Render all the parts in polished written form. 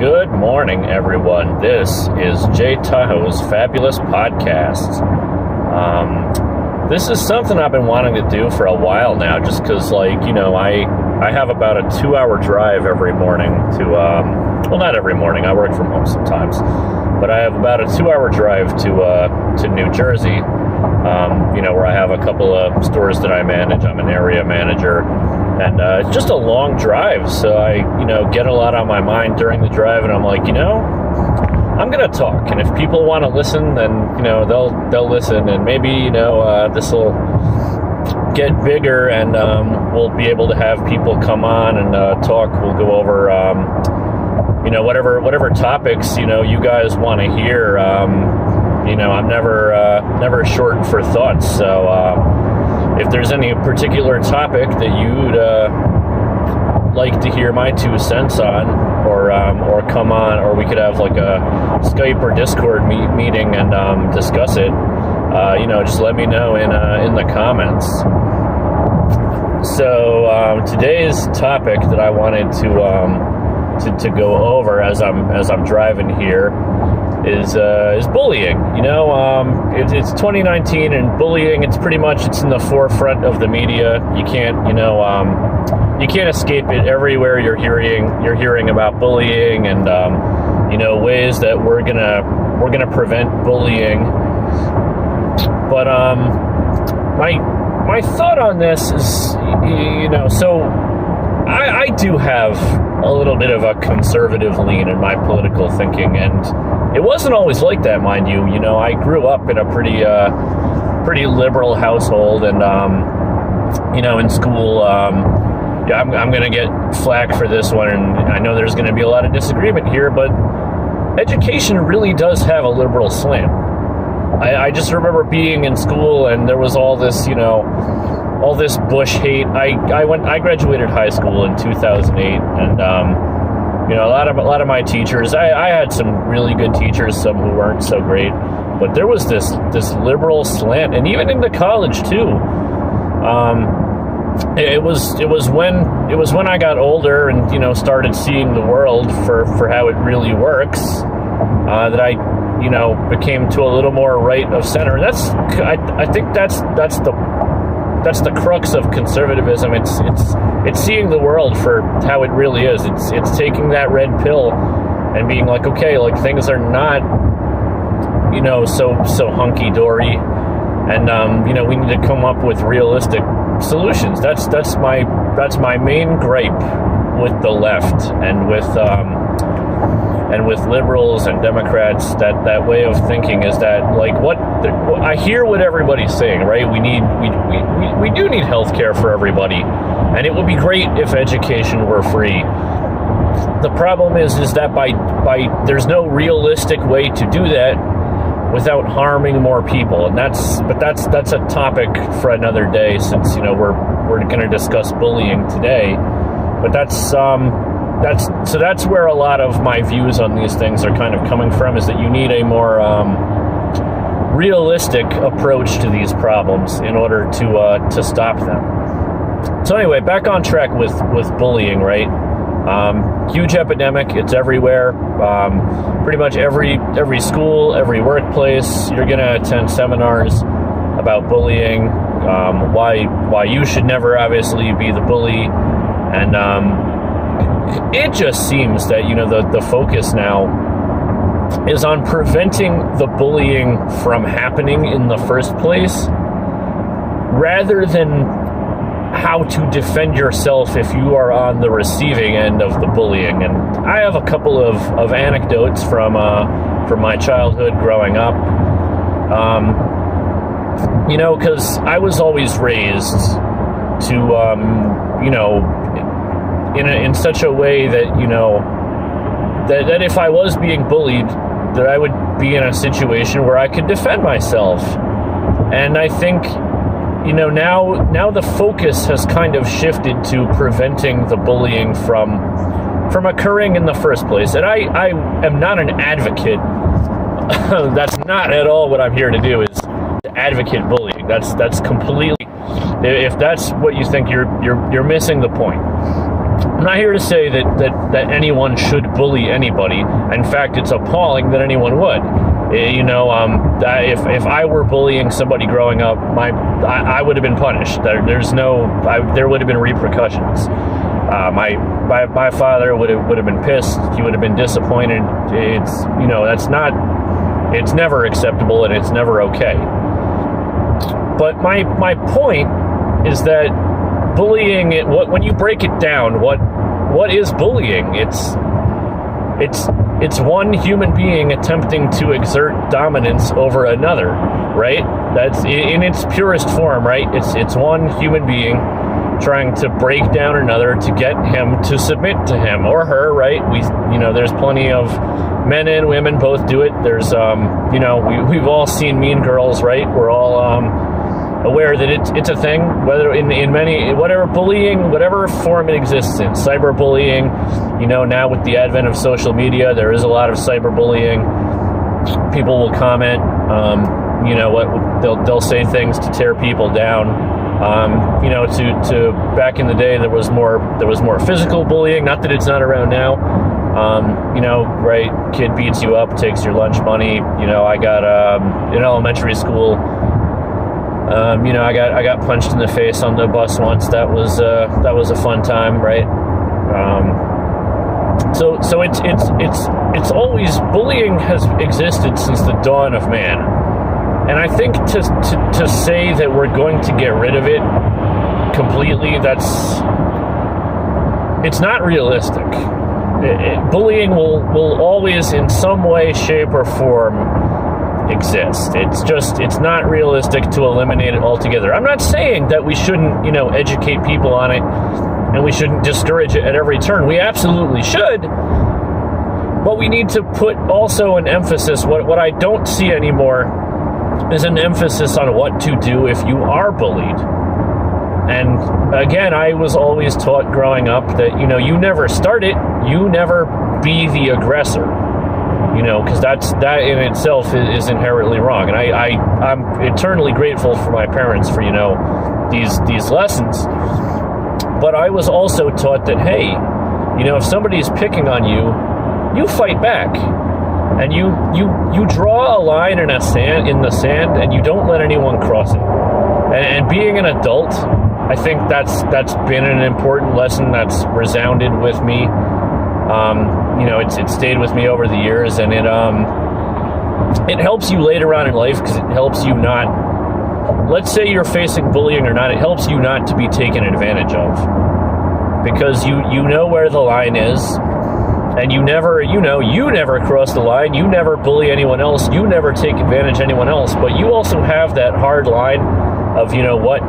Good morning, everyone. This is Jay Tahoe's Fabulous Podcast. This is something I've been wanting to do for a while now, just because, I have about a 2-hour drive every morning to, well, not every morning, I work from home sometimes, but I have about a 2-hour drive to New Jersey, where I have a couple of stores that I manage. I'm an area manager, and it's just a long drive, so I, get a lot on my mind during the drive, and I'm like, I'm going to talk, and if people want to listen, then, they'll listen, and maybe, this will get bigger, and we'll be able to have people come on and talk. We'll go over, whatever topics, you guys want to hear. I'm never short for thoughts, so if there's any particular topic that you'd like to hear my 2 cents on, or come on, or we could have like a Skype or Discord meeting and discuss it, just let me know in the comments. So today's topic that I wanted to go over as I'm driving here is bullying. It's 2019, and bullying, it's in the forefront of the media. You can't escape it. Everywhere you're hearing about bullying, and ways that we're gonna prevent bullying. But my thought on this is, so I do have a little bit of a conservative lean in my political thinking, and it wasn't always like that, mind you. I grew up in a pretty liberal household, and in school, I'm going to get flack for this one, and I know there's going to be a lot of disagreement here, but education really does have a liberal slant. I just remember being in school, and there was all this, all this Bush hate. I graduated high school in 2008, and a lot of my teachers, I had some really good teachers, some who weren't so great, but there was this liberal slant, and even into college too. It was when I got older and started seeing the world for how it really works, that I became to a little more right of center. And I think that's the crux of conservatism. It's seeing the world for how it really is. It's taking that red pill and being like, okay, like things are not so hunky dory, and we need to come up with realistic solutions. That's my main gripe with the left, and with liberals and Democrats. That way of thinking is that, like, I hear what everybody's saying, right? We do need health care for everybody, and it would be great if education were free. The problem is that by there's no realistic way to do that without harming more people, and that's a topic for another day, since we're going to discuss bullying today. But that's where a lot of my views on these things are kind of coming from, is that you need a more realistic approach to these problems in order to stop them. So anyway, back on track with bullying, right? Huge epidemic. It's everywhere. Pretty much every school, every workplace, you're going to attend seminars about bullying, why you should never obviously be the bully, and it just seems that the focus now is on preventing the bullying from happening in the first place, rather than how to defend yourself if you are on the receiving end of the bullying. And I have a couple of anecdotes from my childhood growing up, because I was always raised to in such a way that that if I was being bullied, that I would be in a situation where I could defend myself. And I think now the focus has kind of shifted to preventing the bullying from occurring in the first place. And I am not an advocate. That's not at all what I'm here to do, is to advocate bullying. That's completely, if that's what you think, you're missing the point. I'm not here to say that anyone should bully anybody. In fact, it's appalling that anyone would. If I were bullying somebody growing up, I would have been punished. There would have been repercussions. My father would have been pissed. He would have been disappointed. It's never acceptable, and it's never okay. But my point is that bullying, when you break it down, what is bullying? It's one human being attempting to exert dominance over another, right? That's in its purest form, right? It's one human being trying to break down another to get him to submit to him or her, right? There's plenty of men and women both do it. There's we've all seen Mean Girls, right? We're all aware that it's a thing, whether in many, whatever bullying, whatever form it exists in. Cyberbullying, now with the advent of social media, there is a lot of cyberbullying. People will comment, they'll say things to tear people down. To back in the day, there was more physical bullying. Not that it's not around now. Right? Kid beats you up, takes your lunch money. I got in elementary school. I got punched in the face on the bus once. That was a fun time, right? So it's always, bullying has existed since the dawn of man, and I think to say that we're going to get rid of it completely, it's not realistic. Bullying will always, in some way, shape, or form, exist. It's not realistic to eliminate it altogether. I'm not saying that we shouldn't, educate people on it, and we shouldn't discourage it at every turn. We absolutely should, but we need to put also an emphasis. What I don't see anymore is an emphasis on what to do if you are bullied. And again, I was always taught growing up that, you never start it, you never be the aggressor. Because that in itself is inherently wrong, and I'm eternally grateful for my parents for these lessons. But I was also taught that, hey, if somebody's picking on you, you fight back, and you draw a line in the sand, and you don't let anyone cross it. And being an adult, I think that's been an important lesson that's resounded with me. It stayed with me over the years, and it helps you later on in life, because it helps you not, let's say you're facing bullying or not, it helps you not to be taken advantage of, because you know where the line is, and you never cross the line, you never bully anyone else, you never take advantage of anyone else, but you also have that hard line of what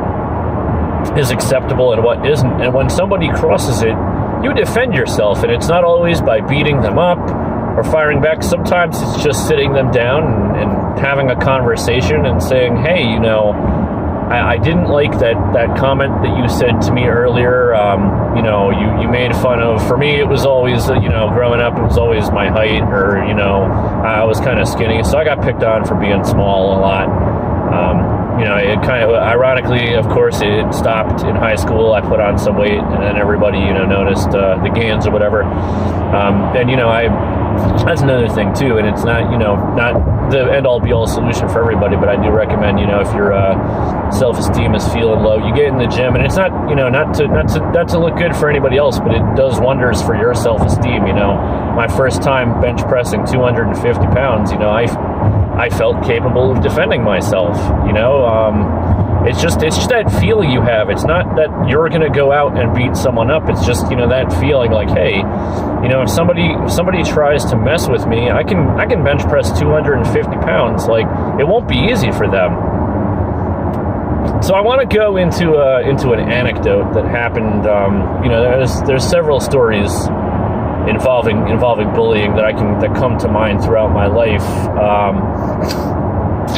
is acceptable and what isn't, and when somebody crosses it, you defend yourself, and it's not always by beating them up or firing back. Sometimes it's just sitting them down and having a conversation and saying, hey, I didn't like that comment that you said to me earlier. You made fun of, for me, it was always, growing up, it was always my height, or, I was kind of skinny, so I got picked on for being small a lot. It kind of, ironically, of course, it stopped in high school. I put on some weight, and then everybody, noticed the gains or whatever. That's another thing too, and it's not, not the end-all be-all solution for everybody, but I do recommend, if your self-esteem is feeling low, you get in the gym, and it's not, not to look good for anybody else, but it does wonders for your self-esteem. My first time bench pressing 250 pounds, I felt capable of defending myself. It's just that feeling you have. It's not that you're going to go out and beat someone up. It's just, that feeling like, hey, if somebody tries to mess with me, I can bench press 250 pounds. Like, it won't be easy for them. So I want to go into an anecdote that happened. There's several stories involving bullying that come to mind throughout my life.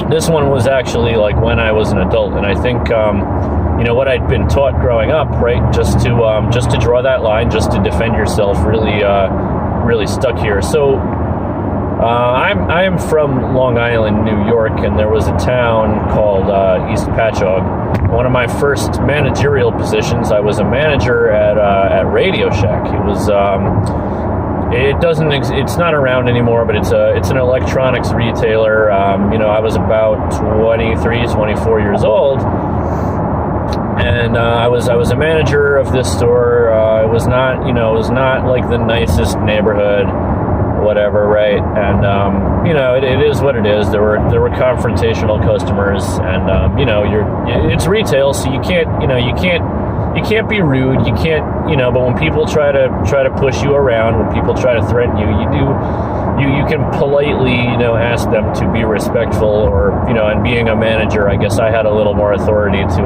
This one was actually like when I was an adult, and I think what I'd been taught growing up, right, just to draw that line, just to defend yourself, really stuck here. So I am from Long Island, New York, and there was a town called East Patchogue. One of my first managerial positions, I was a manager at Radio Shack. It was it's not around anymore, but it's an electronics retailer. I was about 23, 24 years old, and I was a manager of this store. It was not like the nicest neighborhood, whatever, right? And it is what it is. There were confrontational customers, and it's retail, so you can't be rude. You can't, but when people try to push you around, when people try to threaten you, you can politely, ask them to be respectful, or, and being a manager, I guess I had a little more authority to,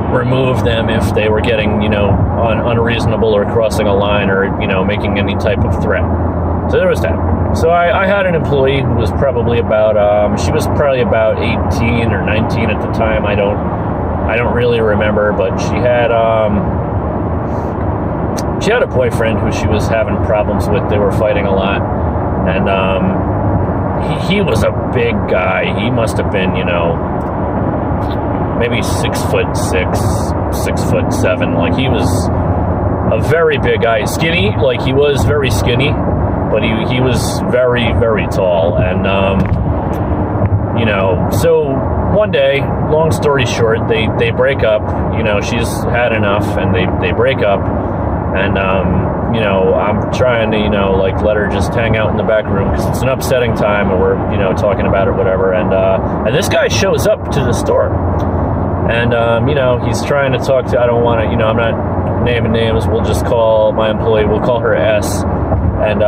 remove them if they were getting, unreasonable or crossing a line, or, making any type of threat. So there was that. So I had an employee who was probably she was probably about 18 or 19 at the time. I don't really remember, but she had a boyfriend who she was having problems with. They were fighting a lot, and he was a big guy. He must have been, maybe 6'6", 6'7". Like, he was a very big guy. Skinny, like, he was very skinny, but he was very, very tall. And so one day, long story short, they break up. She's had enough, and they break up. And I'm trying to let her just hang out in the back room, because it's an upsetting time, and we're talking about it, whatever. And this guy shows up to the store, and he's trying to talk to, I don't want to, I'm not naming names, we'll just call my employee, we'll call her S. And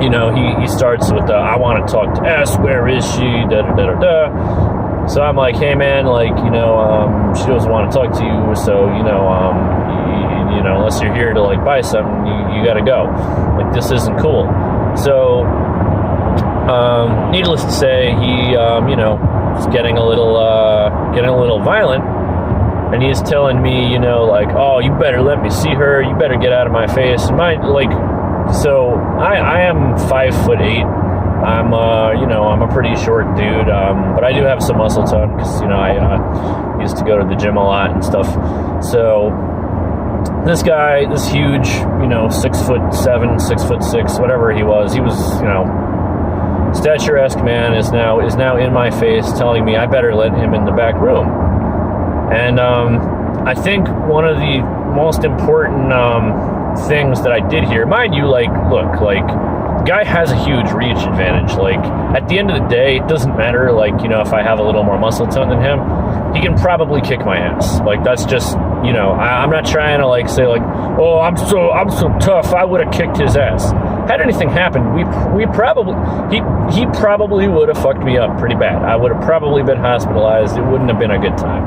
he starts with I want to talk to S, where is she, da da da da da. So I'm like, hey man, she doesn't want to talk to you, so unless you're here to buy something, you gotta go. This isn't cool. So needless to say, he is getting a little violent, and he's telling me, oh, you better let me see her, you better get out of my face. So I am 5'8". I'm a pretty short dude, but I do have some muscle tone, because I used to go to the gym a lot and stuff. So this guy, this huge, 6'7", 6'6", whatever he was, statuesque man is now in my face, telling me I better let him in the back room. And I think one of the most important things that I did here, mind you, the guy has a huge reach advantage. At the end of the day, it doesn't matter, if I have a little more muscle tone than him, he can probably kick my ass. That's just, I'm not trying to say oh, I'm so tough, I would have kicked his ass. Had anything happened, he probably would have fucked me up pretty bad. I would have probably been hospitalized. It wouldn't have been a good time.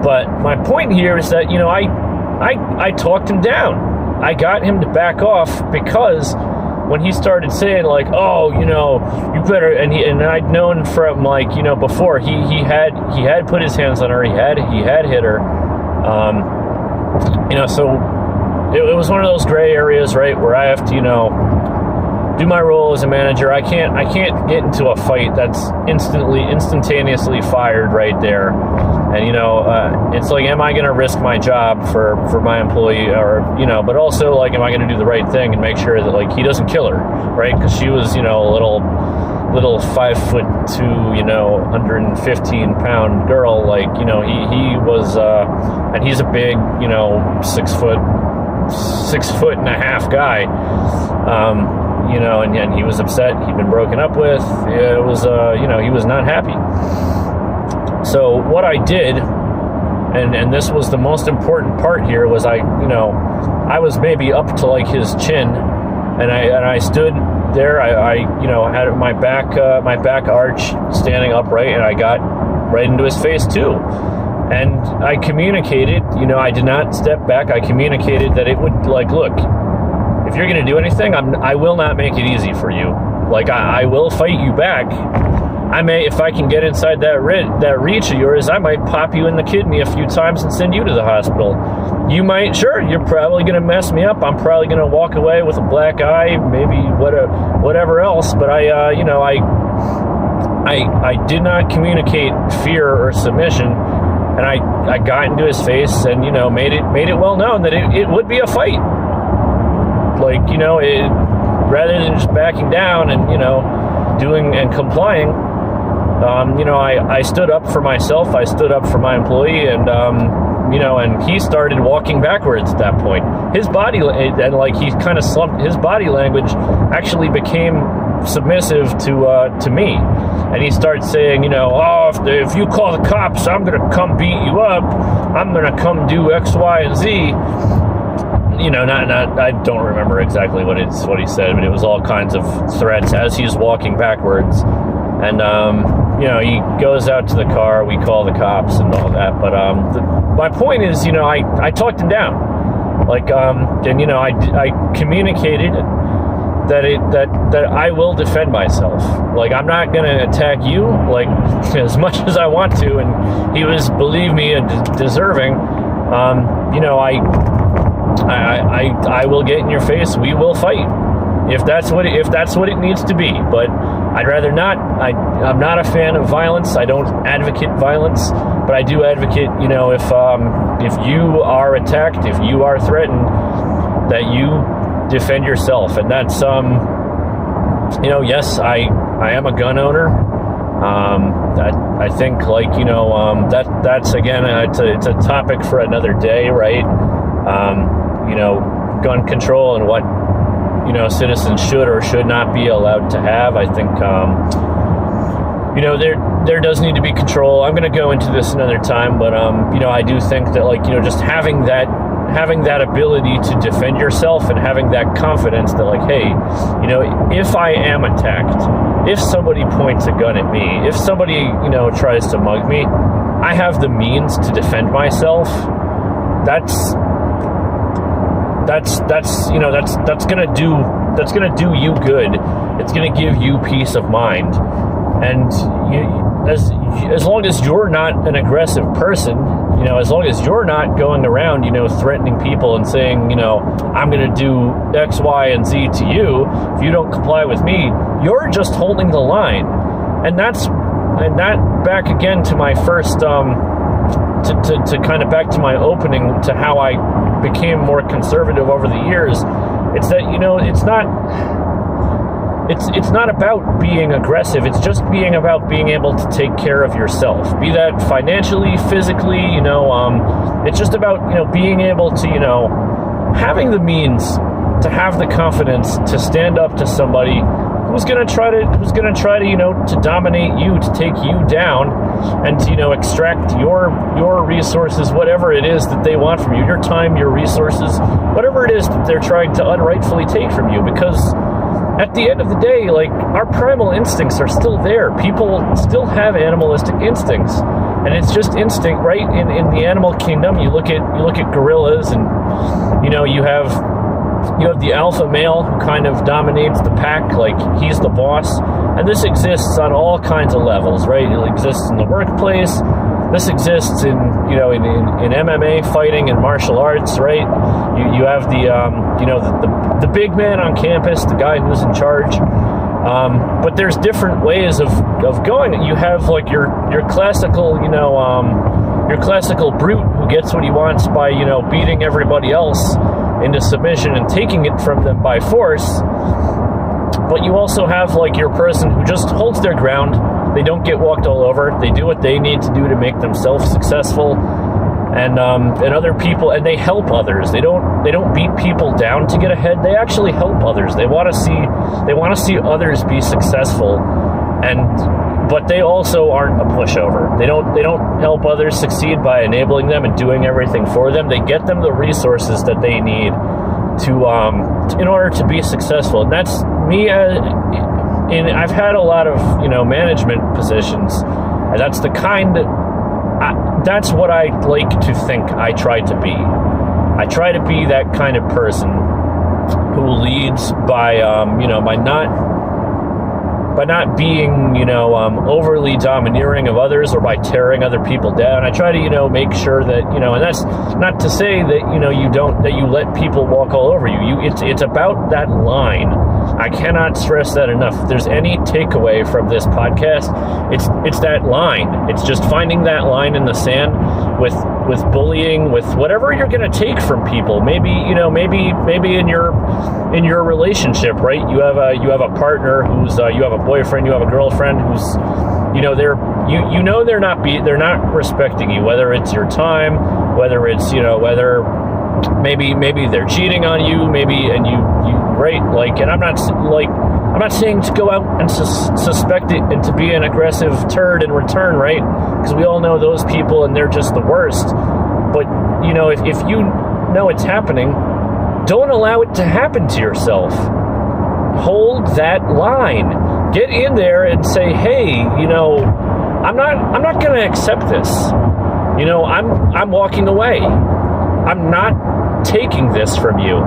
But my point here is that, I talked him down. I got him to back off, because when he started saying oh, you better, and I'd known from before, he had put his hands on her, he had hit her, so it was one of those gray areas, right, where I have to do my role as a manager. I can't get into a fight that's instantaneously fired right there. And it's am I going to risk my job for my employee, or but also am I going to do the right thing and make sure that he doesn't kill her, right? Because she was a little 5'2", 115-pound girl. He was, and he's a big 6'6.5" guy. And he was upset. He'd been broken up with. It was, he was not happy. So what I did, and this was the most important part here, was I was maybe up to his chin, and I stood there. I had my back arch standing upright, and I got right into his face too. And I communicated, I did not step back. I communicated that it would look, if you're going to do anything, I will not make it easy for you. I will fight you back. I may, if I can get inside that reach of yours, I might pop you in the kidney a few times and send you to the hospital. you're probably going to mess me up. I'm probably going to walk away with a black eye, maybe whatever else. But I did not communicate fear or submission, and I got into his face and, made it well known that it would be a fight. Like, rather than just backing down and, doing and complying, I stood up for myself. I stood up for my employee, and, and he started walking backwards at that point. His body, and like he kind of slumped, his body language actually became submissive to me. And he starts saying, if you call the cops, I'm going to come beat you up. I'm going to come do X, Y, and Z. I don't remember exactly what he said, but it was all kinds of threats as he's walking backwards. And, he goes out to the car, we call the cops and all that. But my point is, I talked him down. Like, and, I communicated that I will defend myself. Like, I'm not going to attack you, like, as much as I want to. And he was, believe me, deserving. I will get in your face. We will fight if that's what it needs to be. But I'd rather not. I'm not a fan of violence. I don't advocate violence, but I do advocate, if you are attacked, if you are threatened, that you defend yourself. And that's yes, I am a gun owner. I think, like, that's again, it's a topic for another day, right? Gun control and what, citizens should or should not be allowed to have. I think, there does need to be control. I'm going to go into this another time, but, I do think that, like, just having that ability to defend yourself and having that confidence that, like, hey, if I am attacked, if somebody points a gun at me, if somebody, tries to mug me, I have the means to defend myself. That's gonna do you good. It's gonna give you peace of mind. And as long as you're not an aggressive person, as long as you're not going around, threatening people and saying, I'm gonna do X, Y, and Z to you if you don't comply with me, you're just holding the line. And that back again to my first to kind of back to my opening to how I became more conservative over the years. It's that, it's not about being aggressive. It's just about being able to take care of yourself, be that financially, physically, it's just about, being able to, having the means to have the confidence to stand up to somebody who's going to try to, to dominate you, to take you down, and to, extract your resources, whatever it is that they want from you, your time, your resources, whatever it is that they're trying to unrightfully take from you. Because at the end of the day, like, our primal instincts are still there. People still have animalistic instincts, and it's just instinct, right? In the animal kingdom, you look at gorillas, and you have the alpha male who kind of dominates the pack, like he's the boss. And this exists on all kinds of levels, right? It exists in the workplace. This exists in MMA fighting and martial arts, right? You have the big man on campus, the guy who's in charge. But there's different ways of going. You have, like, your classical, your classical brute who gets what he wants by, beating everybody else into submission and taking it from them by force. But you also have, like, your person who just holds their ground. They don't get walked all over. They do what they need to do to make themselves successful, and other people, and they help others. They don't beat people down to get ahead. They actually help others. They want to see others be successful, but they also aren't a pushover. They don't help others succeed by enabling them and doing everything for them. They get them the resources that they need to in order to be successful. And that's me. I've had a lot of management positions, and that's the kind that that's what I like to think I try to be. I try to be that kind of by being, overly domineering of others or by tearing other people down. I try to, make sure that, and that's not to say that, that you let people walk all over you. It's about that line. I cannot stress that enough. If there's any takeaway from this podcast, it's that line. It's just finding that line in the sand with bullying, with whatever you're going to take from people. Maybe in your relationship, right? You have a partner who's you have a boyfriend, you have a girlfriend who's they're not respecting you, whether it's your time, whether it's whether maybe they're cheating on you, and you right, like, and I'm not saying to go out and suspect it and to be an aggressive turd in return, right? Because we all know those people and they're just the worst. But if you know it's happening, don't allow it to happen to yourself. Hold that line. Get in there and say, hey, I'm not going to accept this. I'm walking away. I'm not taking this from you.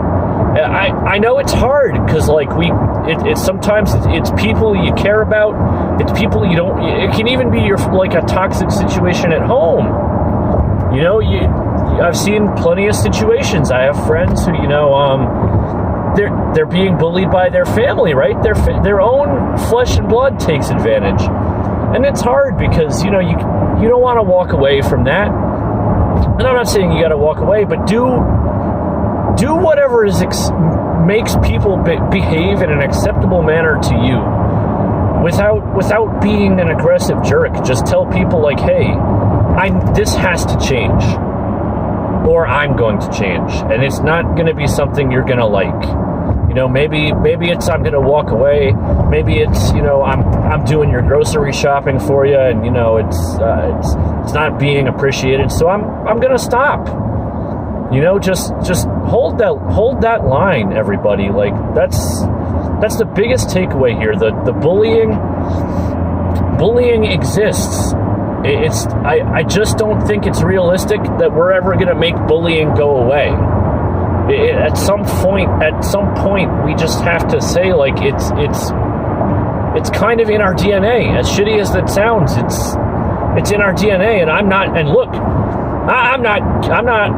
I know it's hard because it's sometimes it's people you care about. It's people you don't. It can even be a toxic situation at home. I've seen plenty of situations. I have friends who they're being bullied by their family, right? Their own flesh and blood takes advantage, and it's hard because you don't want to walk away from that. And I'm not saying you got to walk away, but do whatever makes people behave in an acceptable manner to you, without being an aggressive jerk. Just tell people hey, this has to change, or I'm going to change, and it's not going to be something you're going to like. Maybe it's I'm going to walk away. Maybe it's I'm doing your grocery shopping for you, and it's not being appreciated, so I'm going to stop. Just hold that line, everybody. That's the biggest takeaway here. The bullying exists. I just don't think it's realistic that we're ever going to make bullying go away. At some point, we just have to say it's kind of in our DNA. As shitty as that sounds, it's in our DNA. And I'm not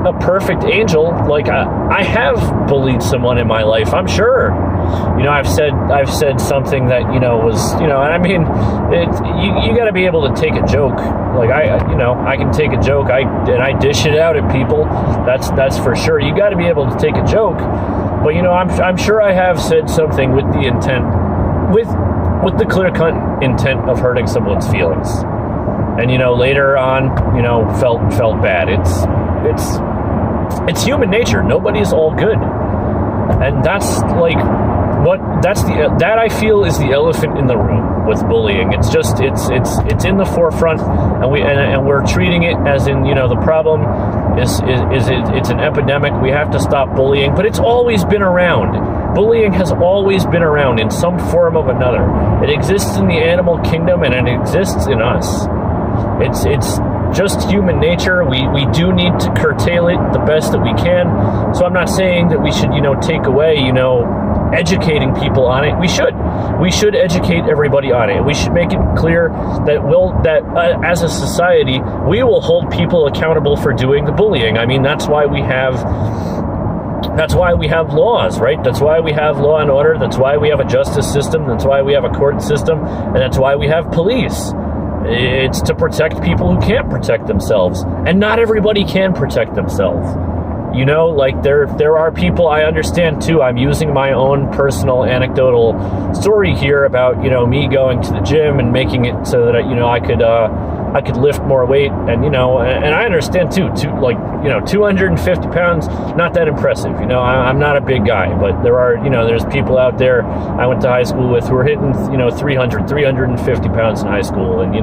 a perfect angel. I have bullied someone in my life, I'm sure. I've said something that was and I mean, you got to be able to take a joke. I can take a joke. I dish it out at people. That's for sure. You got to be able to take a joke. But I'm sure I have said something with the intent, with the clear-cut intent of hurting someone's feelings. And later on, felt bad. It's human nature. Nobody's all good, and that's that I feel is the elephant in the room with bullying. It's just it's in the forefront, and we're treating it as in the problem is it's an epidemic. We have to stop bullying, but it's always been around. Bullying has always been around in some form of another. It exists in the animal kingdom, and it exists in us. It's just human nature. We do need to curtail it the best that we can. So I'm not saying that we should, take away, educating people on it. We should educate everybody on it. We should make it clear that as a society, we will hold people accountable for doing the bullying. I mean, that's why we have laws, right? That's why we have law and order. That's why we have a justice system. That's why we have a court system. And that's why we have police. It's to protect people who can't protect themselves. And not everybody can protect themselves. There are people, I understand too. I'm using my own personal anecdotal story here about, me going to the gym and making it so that, I could lift more weight. And, and I understand too, 250 pounds, not that impressive. I'm not a big guy, but there are, there's people out there I went to high school with who are hitting, 350 pounds in high school. And,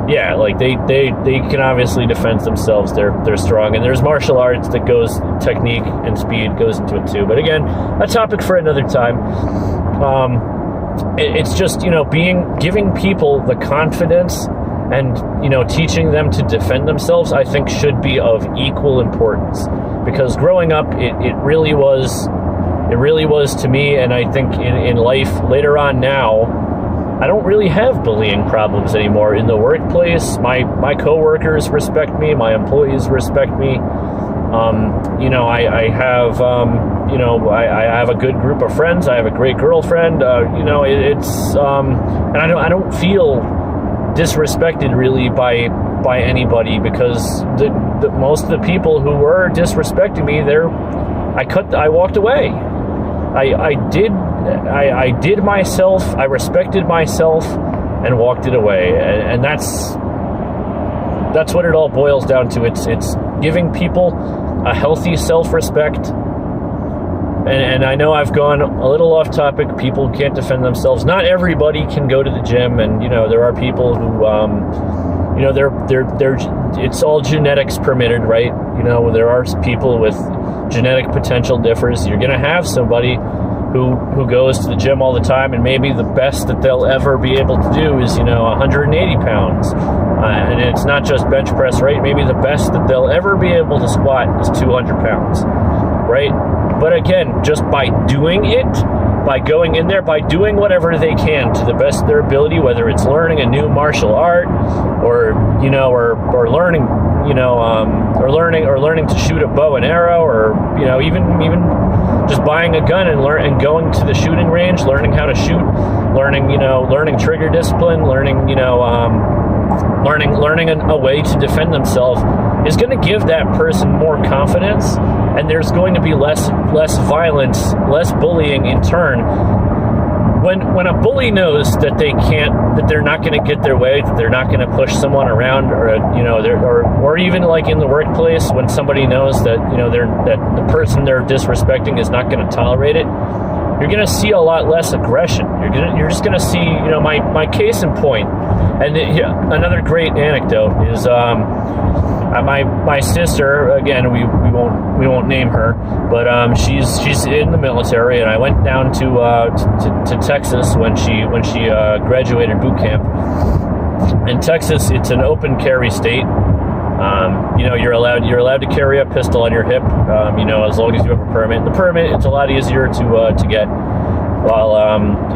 they can obviously defend themselves. They're strong. And there's martial arts that goes, technique and speed goes into it too. But again, a topic for another time. It's just, giving people the confidence and, teaching them to defend themselves, I think should be of equal importance. Because growing up, it really was to me, and I think in life later on now, I don't really have bullying problems anymore in the workplace. My coworkers respect me. My employees respect me. I have, I have a good group of friends. I have a great girlfriend. And I don't feel disrespected really by anybody, because the most of the people who were disrespecting me, I walked away. I did myself. I respected myself and walked it away. And that's what it all boils down to. It's giving people a healthy self-respect. And I know I've gone a little off topic. People can't defend themselves. Not everybody can go to the gym, and there are people who, it's all genetics permitted, right? There are people with genetic potential differs. You're going to have somebody who goes to the gym all the time, and maybe the best that they'll ever be able to do is 180 pounds, and it's not just bench press, right? Maybe the best that they'll ever be able to squat is 200 pounds, right? But again, just by doing it, by going in there, by doing whatever they can to the best of their ability, whether it's learning a new martial art, or learning to shoot a bow and arrow, or even just buying a gun and going to the shooting range, learning how to shoot, learning trigger discipline, learning a way to defend themselves, is going to give that person more confidence, and there's going to be less violence, less bullying in turn. When a bully knows that they're not going to get their way, that they're not going to push someone around, or even like in the workplace, when somebody knows that that the person they're disrespecting is not going to tolerate it, you're going to see a lot less aggression. You're just going to see, my case in point. And another great anecdote is my sister. Again, we won't name her, but she's in the military, and I went down to Texas when she graduated boot camp. In Texas, it's an open carry state. You're allowed to carry a pistol on your hip, as long as you have a permit. The permit, it's a lot easier to get. While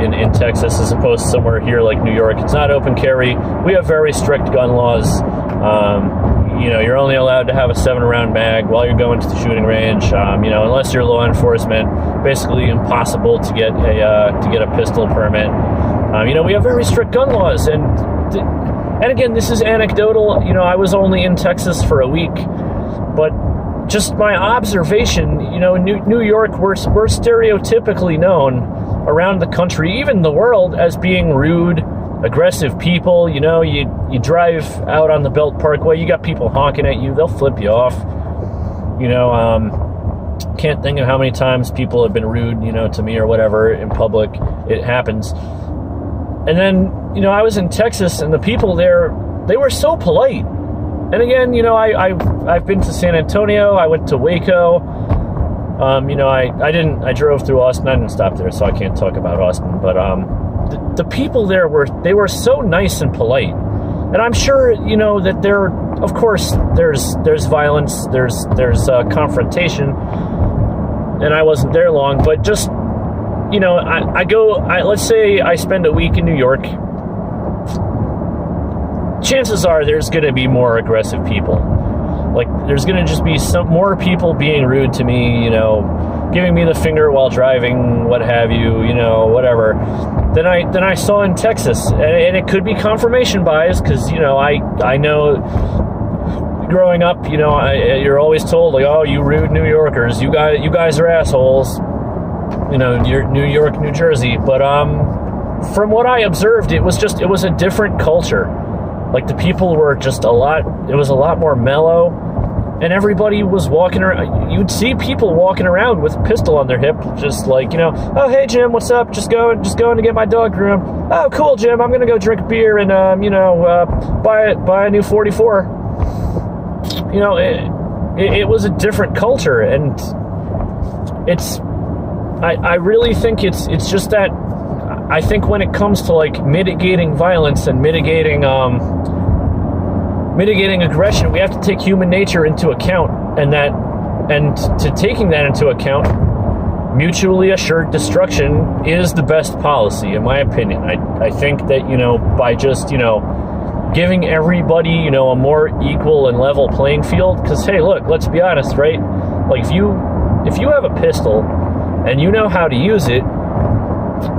in Texas, as opposed to somewhere here like New York, it's not open carry. We have very strict gun laws. You're only allowed to have a 7-round mag while you're going to the shooting range. Unless you're law enforcement, basically impossible to get a pistol permit. We have very strict gun laws, and again, this is anecdotal. I was only in Texas for a week, but just my observation, New York, we're stereotypically known around the country, even the world, as being rude, aggressive people. You drive out on the Belt Parkway, you got people honking at you, they'll flip you off. Can't think of how many times people have been rude, to me or whatever in public. It happens. And then, I was in Texas, and the people there, they were so polite. And again, I've been to San Antonio, I went to Waco. I drove through Austin. I didn't stop there, so I can't talk about Austin. But the people there were so nice and polite. And I'm sure, that of course, there's violence, there's confrontation. And I wasn't there long, but just, let's say I spend a week in New York. Chances are there's going to be more aggressive people. Like, there's going to just be some more people being rude to me, giving me the finger while driving, what have you, whatever, than I saw in Texas. And it could be confirmation bias, because, I know growing up, you're always told, like, oh, you rude New Yorkers, you guys are assholes, you're New York, New Jersey. But from what I observed, it was a different culture. Like, the people were just it was a lot more mellow, and everybody was walking around. You'd see people walking around with a pistol on their hip, just like, oh, hey, Jim, what's up? Just going to get my dog groomed. Oh, cool, Jim, I'm going to go drink beer and, buy a new 44. It was a different culture, and I really think it's just that. I think when it comes to like mitigating violence and mitigating aggression, we have to take human nature into account, and to taking that into account, mutually assured destruction is the best policy, in my opinion. I think that, by just, giving everybody, a more equal and level playing field, because, hey, look, let's be honest, right? Like, if you have a pistol and you know how to use it,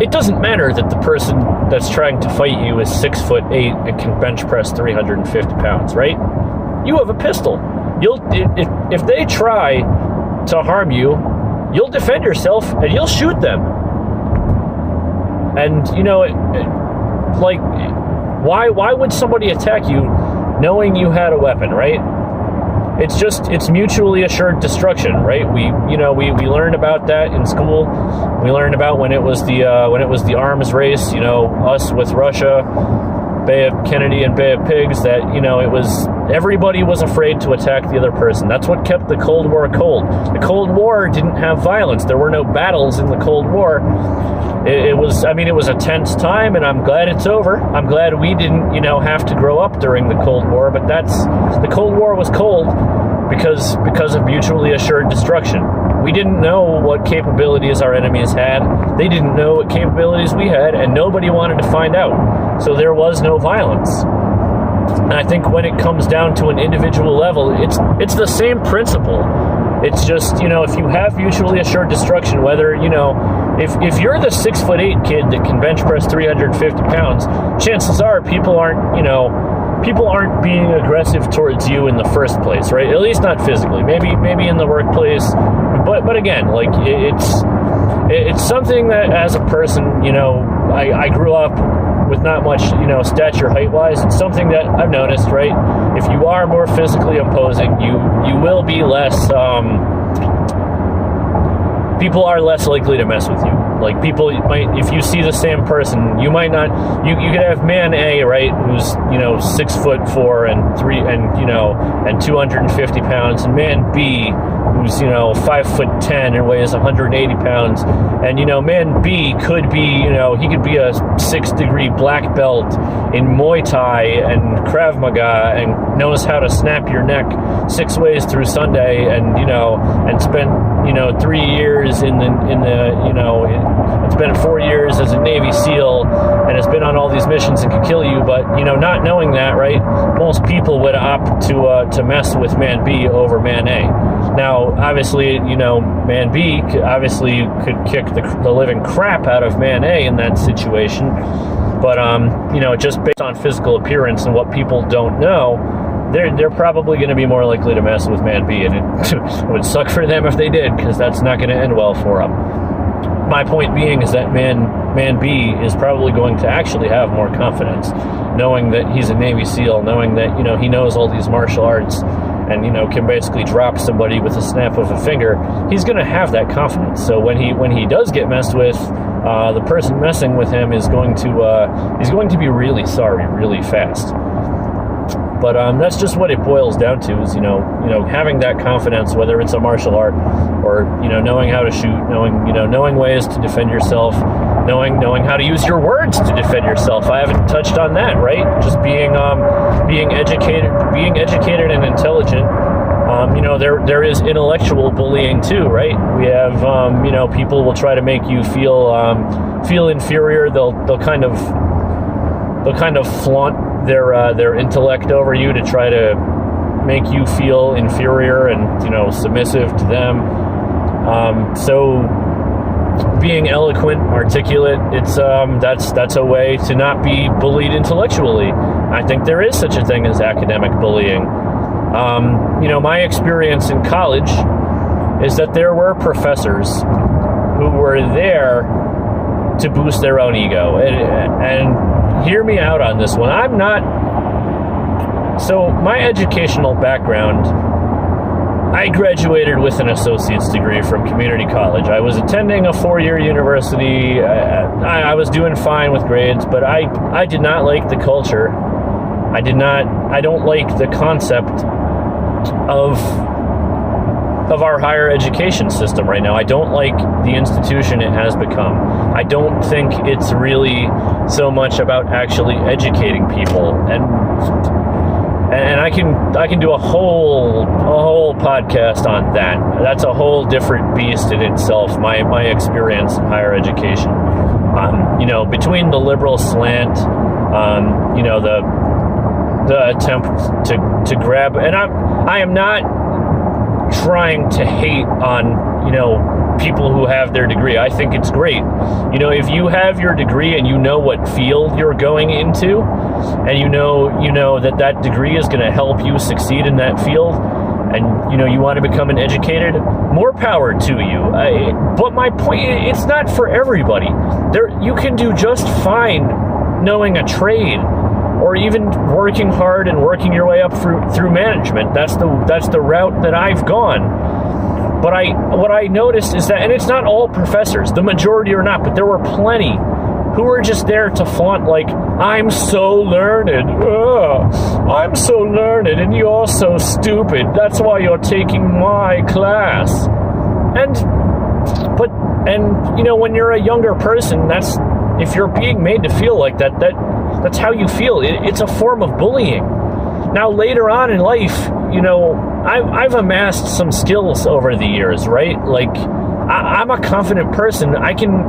it doesn't matter that the person that's trying to fight you is 6'8" and can bench press 350 pounds, right? You have a pistol. If they try to harm you, you'll defend yourself and you'll shoot them. And why would somebody attack you knowing you had a weapon, right? It's mutually assured destruction, right? We learned about that in school. We learned about when it was the arms race, us with Russia, Bay of Kennedy and Bay of Pigs, that, everybody was afraid to attack the other person. That's what kept the Cold War cold. The Cold War didn't have violence. There were no battles in the Cold War. It was a tense time, and I'm glad it's over. I'm glad we didn't, have to grow up during the Cold War, but the Cold War was cold because of mutually assured destruction. We didn't know what capabilities our enemies had. They didn't know what capabilities we had, and nobody wanted to find out. So there was no violence. And I think when it comes down to an individual level, it's the same principle. It's just, if you have mutually assured destruction, whether, if you're the 6'8" kid that can bench press 350 pounds, chances are people aren't being aggressive towards you in the first place, right? At least not physically. Maybe in the workplace, but again, like it's something that as a person, I grew up with not much, stature height-wise. It's something that I've noticed, right? If you are more physically imposing, you will be less. People are less likely to mess with you. Like, people might, if you see the same person, you might not. You could have man A, right, who's 6'4" and 250 pounds, and man B, who's 5'10" and weighs 180 pounds, and man B could be he could be a 6-degree black belt in Muay Thai and Krav Maga and knows how to snap your neck 6 ways through Sunday, and spent 3 years spent 4 years as a Navy SEAL and has been on all these missions and could kill you, but not knowing that, right, most people would opt to mess with man B over man A. Now, obviously, man B obviously could kick the living crap out of man A in that situation, but just based on physical appearance and what people don't know, they're probably going to be more likely to mess with man B, and it would suck for them if they did, because that's not going to end well for them. My point being is that man B is probably going to actually have more confidence, knowing that he's a Navy SEAL, knowing that he knows all these martial arts, and can basically drop somebody with a snap of a finger. He's going to have that confidence. So when he does get messed with, the person messing with him is going to be really sorry really fast. But that's just what it boils down to, is having that confidence, whether it's a martial art or knowing how to shoot, knowing ways to defend yourself, knowing how to use your words to defend yourself. I haven't touched on that, right? Just being educated and intelligent. There is intellectual bullying too, right? We have people will try to make you feel inferior. They'll kind of flaunt their intellect over you to try to make you feel inferior and submissive to them. So being eloquent, articulate, it's that's a way to not be bullied intellectually. I think there is such a thing as academic bullying. My experience in college is that there were professors who were there to boost their own ego, and hear me out on this one. So my educational background, I graduated with an associate's degree from community college. I was attending a 4-year university. I was doing fine with grades, but I did not like the culture. I don't like the concept of our higher education system right now. I don't like the institution it has become. I don't think it's really so much about actually educating people. And and I can do a whole podcast on that. That's a whole different beast in itself. My experience in higher education, between the liberal slant, the attempt to grab, and I am not trying to hate on people who have their degree. I think it's great. If you have your degree and you know what field you're going into, and you know that degree is going to help you succeed in that field, and you want to become an educated, more power to you. But my point, it's not for everybody. You can do just fine knowing a trade, or even working hard and working your way up through management. That's the route that I've gone. But what I noticed is that, and it's not all professors, the majority are not, but there were plenty who were just there to flaunt, like, I'm so learned, I'm so learned, and you're so stupid, that's why you're taking my class. And when you're a younger person, if you're being made to feel like that's how you feel. It's a form of bullying. Now, later on in life, I've amassed some skills over the years, right? Like, I'm a confident person. I can,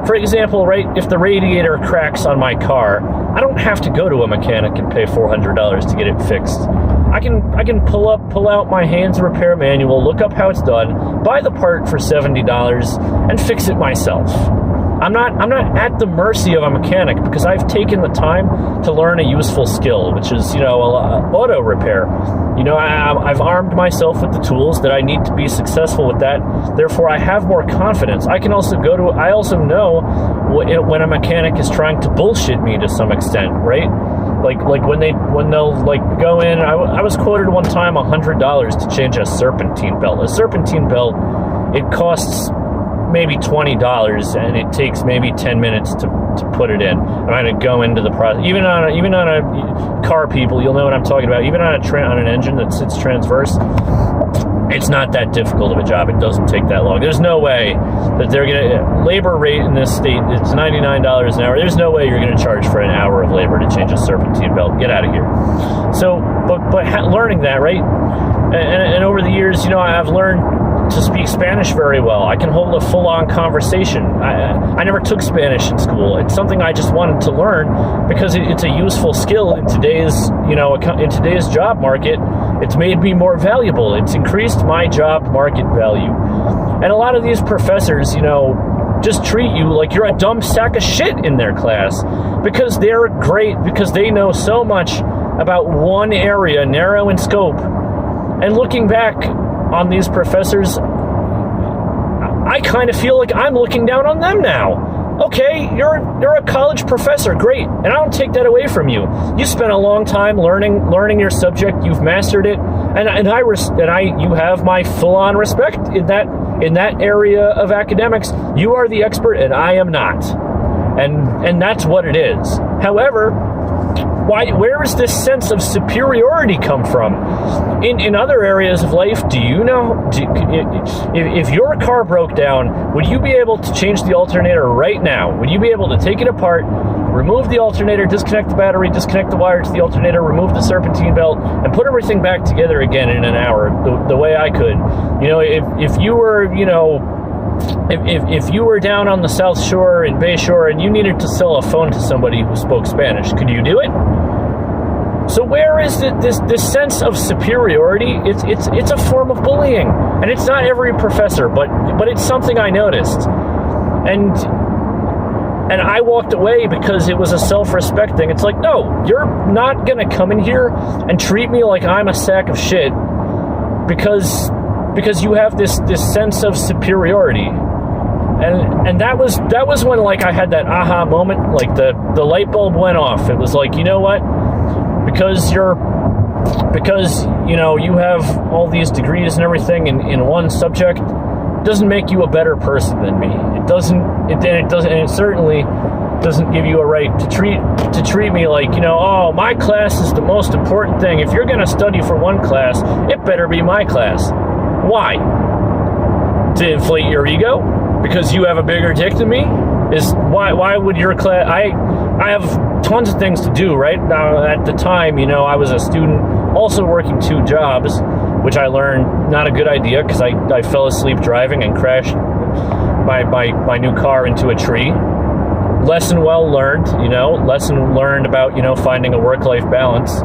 for example, right, if the radiator cracks on my car, I don't have to go to a mechanic and pay $400 to get it fixed. I can pull out my Haynes repair manual, look up how it's done, buy the part for $70, and fix it myself. I'm not at the mercy of a mechanic, because I've taken the time to learn a useful skill, which is, auto repair. I've armed myself with the tools that I need to be successful with that. Therefore, I have more confidence. I also know when a mechanic is trying to bullshit me to some extent, right? Like when they'll go in. I was quoted one time $100 to change a serpentine belt. A serpentine belt, it costs maybe $20, and it takes maybe 10 minutes to put it in. I'm going to go into the process. Even on a car, people, you'll know what I'm talking about. Even on an engine that sits transverse, it's not that difficult of a job. It doesn't take that long. There's no way that they're going to, labor rate in this state, it's $99 an hour. There's no way you're going to charge for an hour of labor to change a serpentine belt. Get out of here. So, but learning that, right? And over the years, I've learned to speak Spanish very well. I can hold a full-on conversation. I never took Spanish in school. It's something I just wanted to learn because it's a useful skill in today's job market. It's made me more valuable. It's increased my job market value. And a lot of these professors, just treat you like you're a dumb sack of shit in their class, because they're great, because they know so much about one area, narrow in scope. And looking back on these professors, I kind of feel like I'm looking down on them now. Okay, you're a college professor, great, and I don't take that away from you. You spent a long time learning your subject. You've mastered it, and you have my full-on respect in that area of academics. You are the expert, and I am not, and that's what it is. However, where does this sense of superiority come from? In other areas of life, do you know, if your car broke down, would you be able to change the alternator right now? Would you be able to take it apart, remove the alternator, disconnect the battery, disconnect the wire to the alternator, remove the serpentine belt, and put everything back together again in an hour, the way I could? If you were, if you were down on the South Shore in Bay Shore and you needed to sell a phone to somebody who spoke Spanish, could you do it? So where is this sense of superiority? It's a form of bullying, and it's not every professor, but it's something I noticed, and I walked away because it was a self-respect thing. It's like, no, you're not gonna come in here and treat me like I'm a sack of shit because you have this sense of superiority. And that was when, like, I had that aha moment, like the light bulb went off. It was like, you know what? Because you have all these degrees and everything in one subject doesn't make you a better person than me. It certainly doesn't give you a right to treat me like, oh, my class is the most important thing. If you're going to study for one class, it better be my class. Why? To inflate your ego? Because you have a bigger dick than me? Why would your class... I have tons of things to do, right? Now, at the time, I was a student also working 2 jobs, which I learned not a good idea because I fell asleep driving and crashed my new car into a tree. Lesson well learned, lesson learned about, finding a work-life balance.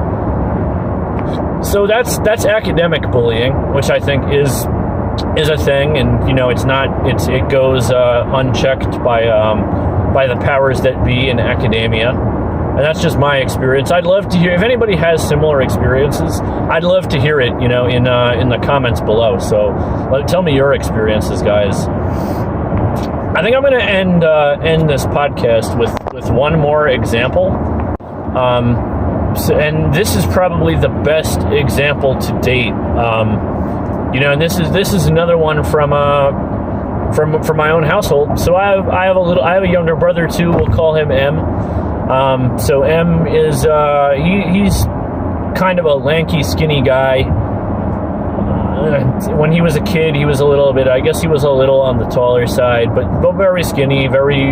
So that's academic bullying, which I think is a thing, and it goes unchecked by the powers that be in academia, and that's just my experience. I'd love to hear if anybody has similar experiences. I'd love to hear it, in the comments below. So tell me your experiences, guys. I think I'm going to end this podcast with one more example. And this is probably the best example to date. And this is another one from my own household. So I have a younger brother too. We'll call him M. So M is he's kind of a lanky, skinny guy. When he was a kid, he was a little on the taller side, but very skinny, very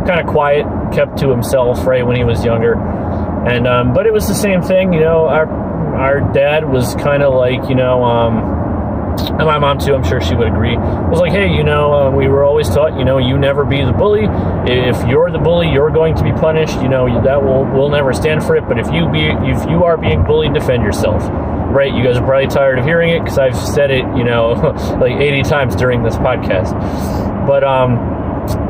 kind of quiet, kept to himself right when he was younger. And but it was the same thing, our dad was kind of like, and my mom too, I'm sure she would agree, was like, hey, we were always taught, you never be the bully. If you're the bully, you're going to be punished. That we'll never stand for it. But if you are being bullied, defend yourself. Right? You guys are probably tired of hearing it because I've said it, like 80 times during this podcast. But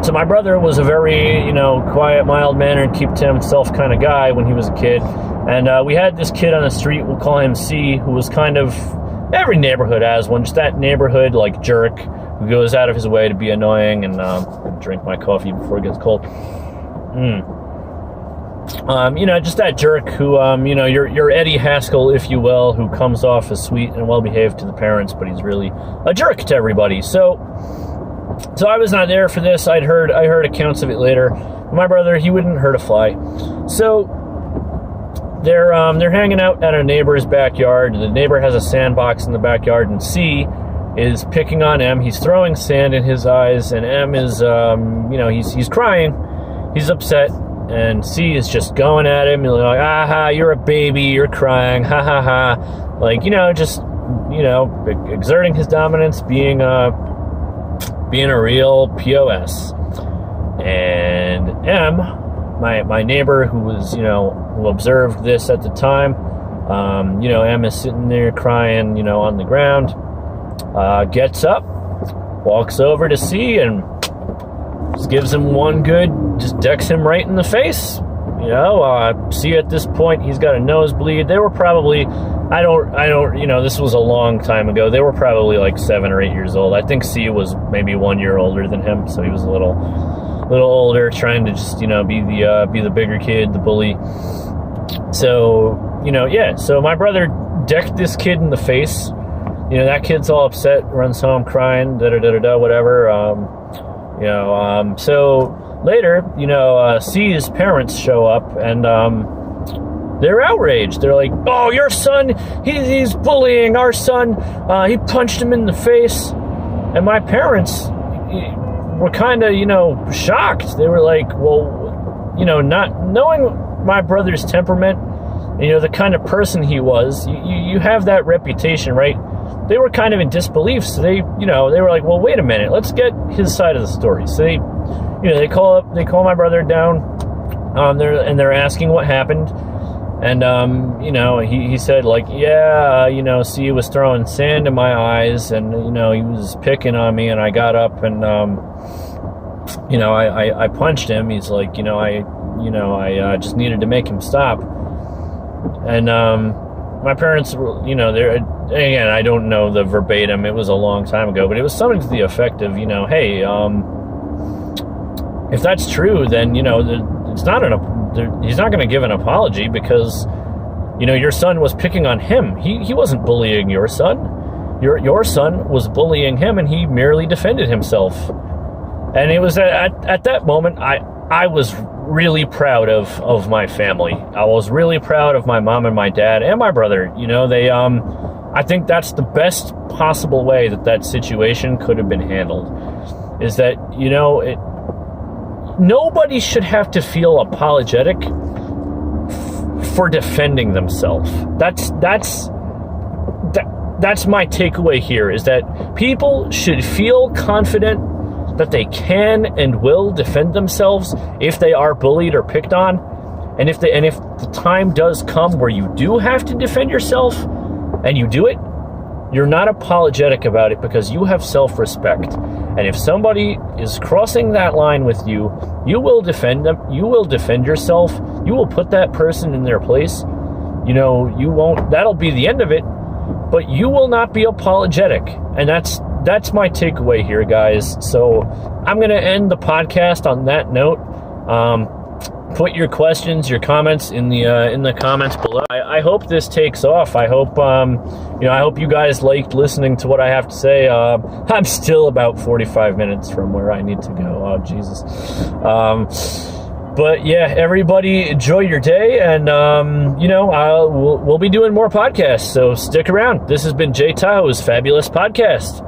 so my brother was a very, quiet, mild-mannered, keep to himself kind of guy when he was a kid. And we had this kid on the street, we'll call him C, who was kind of, every neighborhood has one, just that neighborhood, like, jerk, who goes out of his way to be annoying. And drink my coffee before it gets cold. Just that jerk who, your Eddie Haskell, if you will, who comes off as sweet and well-behaved to the parents, but he's really a jerk to everybody. So I was not there for this. I heard accounts of it later. My brother, he wouldn't hurt a fly. So they're hanging out at a neighbor's backyard. The neighbor has a sandbox in the backyard, and C is picking on M. He's throwing sand in his eyes, and M is, he's crying. He's upset. And C is just going at him, like, aha, you're a baby, you're crying, ha ha ha. Like, exerting his dominance, being a real POS. And M, my neighbor who was, who observed this at the time, M is sitting there crying, on the ground, gets up, walks over to C and just gives him one good, just decks him right in the face. See, at this point, he's got a nosebleed. They were probably, this was a long time ago. They were probably like 7 or 8 years old. I think C was maybe 1 year older than him, so he was a little older, trying to just, be the bigger kid, the bully. So, so my brother decked this kid in the face. That kid's all upset, runs home crying, whatever. So later, C's parents show up and they're outraged. They're like, oh, your son, he's bullying our son. He punched him in the face. And my parents were kind of, shocked. They were like, well, not knowing my brother's temperament, the kind of person he was, you have that reputation, right? They were kind of in disbelief, so they were like, well, wait a minute, let's get his side of the story. So they call my brother down, they're asking what happened, and he said, like, yeah, C was throwing sand in my eyes, and he was picking on me, and I got up and I punched him. He's like, I just needed to make him stop, and my parents were, they're. Again, I don't know the verbatim. It was a long time ago, but it was something to the effect of, hey, if that's true, then he's not going to give an apology because your son was picking on him. He wasn't bullying your son. Your son was bullying him, and he merely defended himself. And it was at that moment I was really proud of my family. I was really proud of my mom and my dad and my brother. They I think that's the best possible way that situation could have been handled, is that, nobody should have to feel apologetic for defending themselves. That's my takeaway here, is that people should feel confident that they can and will defend themselves if they are bullied or picked on. And if the time does come where you do have to defend yourself and you do it, you're not apologetic about it because you have self-respect. And if somebody is crossing that line with you, you will defend them. You will defend yourself. You will put that person in their place. You know, you won't, that'll be the end of it, but you will not be apologetic. And that's my takeaway here, guys. So I'm going to end the podcast on that note. Put your questions, your comments in the comments below. I hope this takes off. I hope I hope you guys liked listening to what I have to say. I'm still about 45 minutes from where I need to go. Oh, Jesus. But yeah, everybody enjoy your day, and we'll be doing more podcasts. So stick around. This has been Jay Tahoe's Fabulous Podcast.